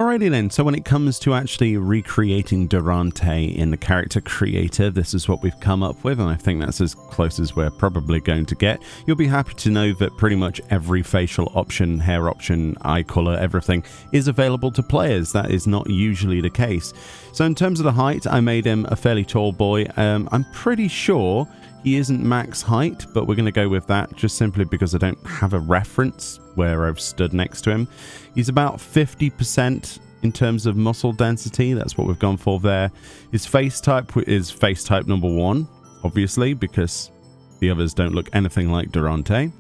Alrighty then, so when it comes to actually recreating Durante in the character creator, this is what we've come up with, and I think that's as close as we're probably going to get. You'll be happy to know that pretty much every facial option, hair option, eye color, everything is available to players. That is not usually the case. So in terms of the height, I made him a fairly tall boy. I'm pretty sure he isn't max height, but we're going to go with that just simply because I don't have a reference where I've stood next to him. He's about 50% in terms of muscle density. That's what we've gone for there. His face type is face type number 1, obviously, because the others don't look anything like Durante.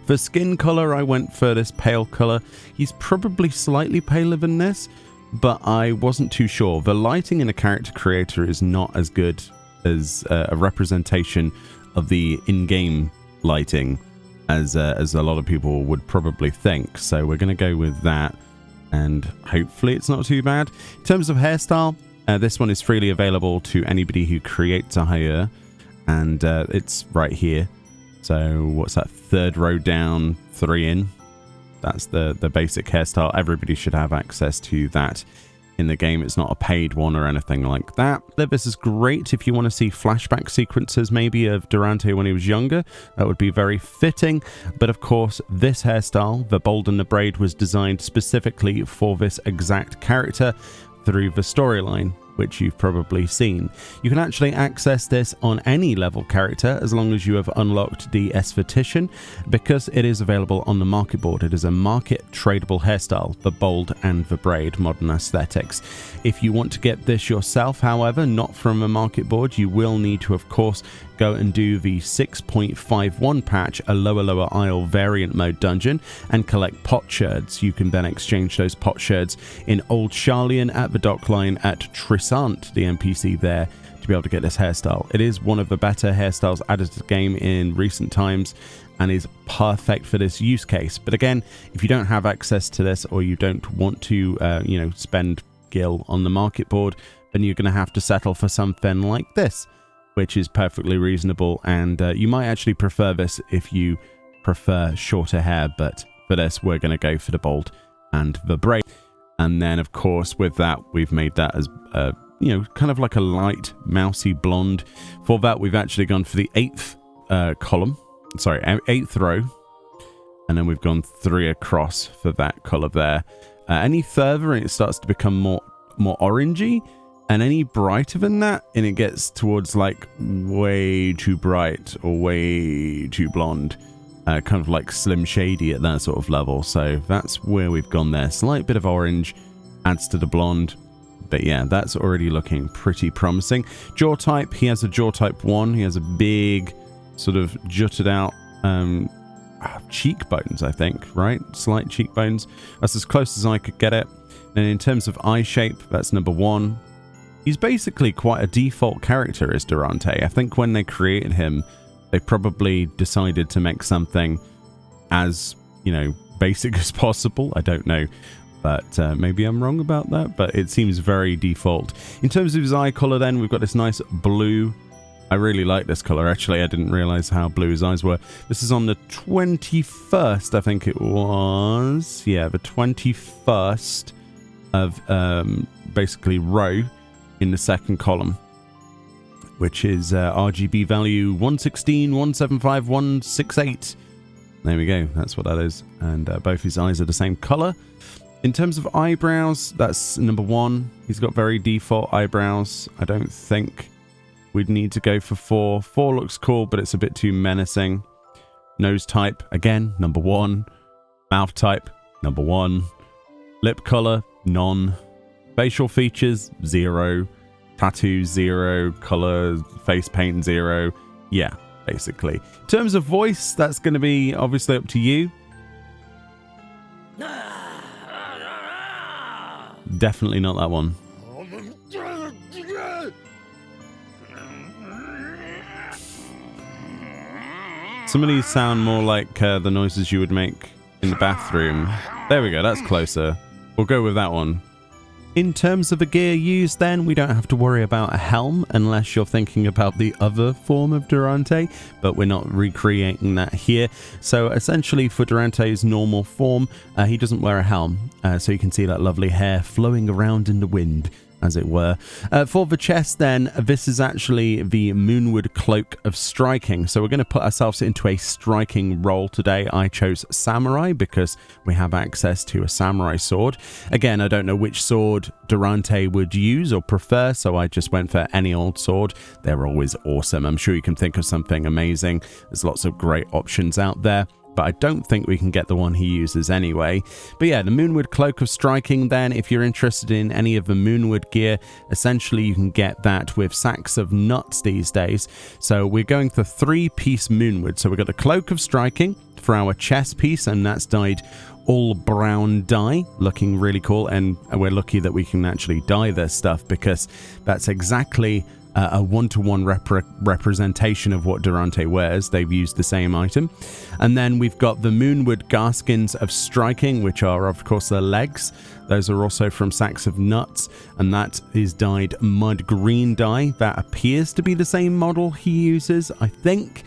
For skin color, I went for this pale color. He's probably slightly paler than this, but I wasn't too sure. The lighting in a character creator is not as good as a representation of the in-game lighting as a lot of people would probably think. So we're going to go with that, and hopefully it's not too bad. In terms of hairstyle, this one is freely available to anybody who creates a hair, and it's right here. So what's that, 3rd row down, 3 in? That's the basic hairstyle. Everybody should have access to that in the game. It's not a paid one or anything like that. This is great if you want to see flashback sequences maybe of Durante when he was younger. That would be very fitting. But of course, this hairstyle, the bold and the braid, was designed specifically for this exact character through the storyline, which you've probably seen. You can actually access this on any level character as long as you have unlocked the Esthetician, because it is available on the market board. It is a market tradable hairstyle, the bold and the braid, modern aesthetics. If you want to get this yourself, however, not from a market board, you will need to, of course, go and do the 6.51 patch, a lower isle variant mode dungeon, and collect potsherds. You can then exchange those potsherds in Old Charlian at the dockline at Trisant, the NPC there, to be able to get this hairstyle. It is one of the better hairstyles added to the game in recent times and is perfect for this use case. But again, if you don't have access to this, or you don't want to spend gil on the market board, then you're going to have to settle for something like this, which is perfectly reasonable, and you might actually prefer this if you prefer shorter hair, but for this we're going to go for the bold and the braid. And then of course with that we've made that as kind of like a light mousy blonde. For that we've actually gone for the 8th row, and then we've gone 3 across for that color there. Any further and it starts to become more orangey, and any brighter than that and it gets towards like way too bright or way too blonde, kind of like Slim Shady at that sort of level. So that's where we've gone there. Slight bit of orange adds to the blonde, but yeah, that's already looking pretty promising. Jaw type, he has a jaw type 1. He has a big sort of jutted out cheekbones, I think, right? Slight cheekbones. That's as close as I could get it. And in terms of eye shape, that's number 1. He's basically quite a default character as Durante. I think when they created him, they probably decided to make something as, basic as possible. I don't know, but maybe I'm wrong about that, but it seems very default. In terms of his eye color then, we've got this nice blue. I really like this color, actually. I didn't realize how blue his eyes were. This is on the 21st, I think it was. Yeah, the 21st of basically row in the 2nd column, which is RGB value 116, 175, 168. There we go, that's what that is. And both his eyes are the same color. In terms of eyebrows, that's number 1. He's got very default eyebrows. I don't think we'd need to go for 4. 4 looks cool, but it's a bit too menacing. Nose type, again, number 1. Mouth type, number 1. Lip color, none. Facial features, 0. Tattoos, 0. Color, face paint, 0. Yeah, basically. In terms of voice, that's going to be obviously up to you. Definitely not that one. Some of these sound more like the noises you would make in the bathroom. There we go, that's closer. We'll go with that one. In terms of the gear used then, we don't have to worry about a helm unless you're thinking about the other form of Durante, but we're not recreating that here. So essentially for Durante's normal form, he doesn't wear a helm, so you can see that lovely hair flowing around in the wind, as it were. For the chest then, this is actually the Moonwood Cloak of Striking. So we're going to put ourselves into a striking role today. I chose Samurai because we have access to a Samurai sword. Again, I don't know which sword Durante would use or prefer, so I just went for any old sword. They're always awesome. I'm sure you can think of something amazing. There's lots of great options out there, but I don't think we can get the one he uses anyway. But yeah, the Moonwood Cloak of Striking then, if you're interested in any of the Moonwood gear, essentially you can get that with sacks of nuts these days. So we're going for 3-piece Moonwood. So we've got the Cloak of Striking for our chest piece, and that's dyed all brown dye, looking really cool. And we're lucky that we can actually dye this stuff because that's exactly a one-to-one representation of what Durante wears. They've used the same item. And then we've got the Moonwood Garskins of Striking, which are of course the legs. Those are also from sacks of nuts, and that is dyed mud green dye. That appears to be the same model he uses, I think.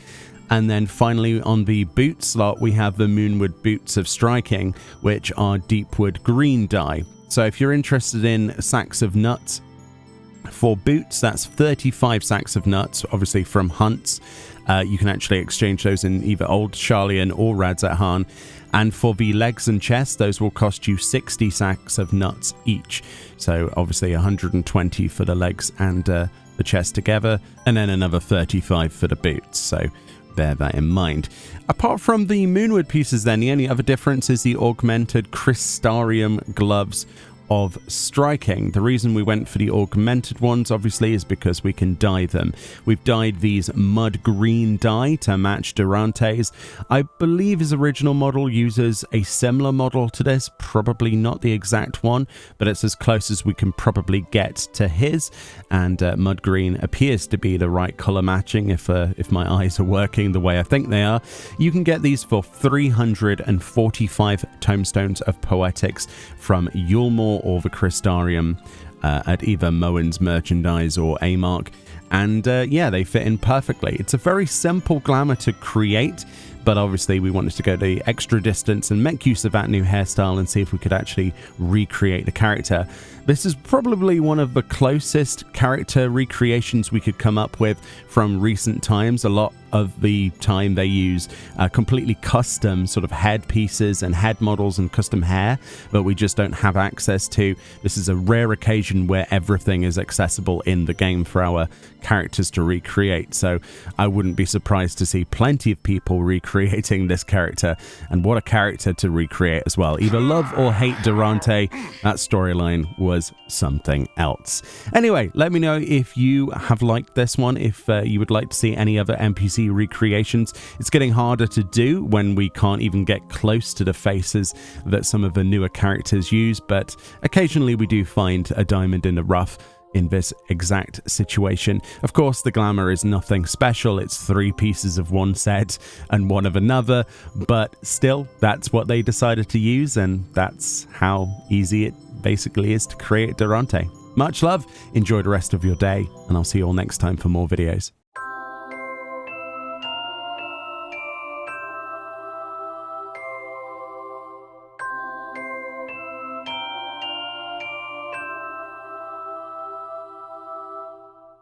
And then finally on the boot slot, we have the Moonwood Boots of Striking, which are deepwood green dye. So if you're interested in sacks of nuts, for boots, that's 35 sacks of nuts, obviously from hunts. You can actually exchange those in either Old Sharlayan or Radzat Han. And for the legs and chest, those will cost you 60 sacks of nuts each. So obviously 120 for the legs and the chest together, and then another 35 for the boots. So bear that in mind. Apart from the Moonwood pieces then, the only other difference is the augmented Crystarium gloves of Striking. The reason we went for the augmented ones obviously is because we can dye them. We've dyed these mud green dye to match Durante's. I believe his original model uses a similar model to this, probably not the exact one, but it's as close as we can probably get to his. And mud green appears to be the right color matching if my eyes are working the way I think they are. You can get these for 345 tomestones of poetics from Yulmore or the Crystarium at either Moen's merchandise or Amark, and yeah, they fit in perfectly. It's a very simple glamour to create, but obviously we wanted to go the extra distance and make use of that new hairstyle and see if we could actually recreate the character. This is probably one of the closest character recreations we could come up with from recent times. A lot of the time they use completely custom sort of head pieces and head models and custom hair, but we just don't have access to. This is a rare occasion where everything is accessible in the game for our characters to recreate, so I wouldn't be surprised to see plenty of people recreating this character, and what a character to recreate as well. Either love or hate Durante, that storyline was something else. Anyway, let me know if you have liked this one, if you would like to see any other NPC recreations. It's getting harder to do when we can't even get close to the faces that some of the newer characters use, but occasionally we do find a diamond in the rough in this exact situation. Of course, the glamour is nothing special. It's 3 pieces of one set and one of another, but still, that's what they decided to use, and that's how easy it basically is to create Durante. Much love, enjoy the rest of your day, and I'll see you all next time for more videos.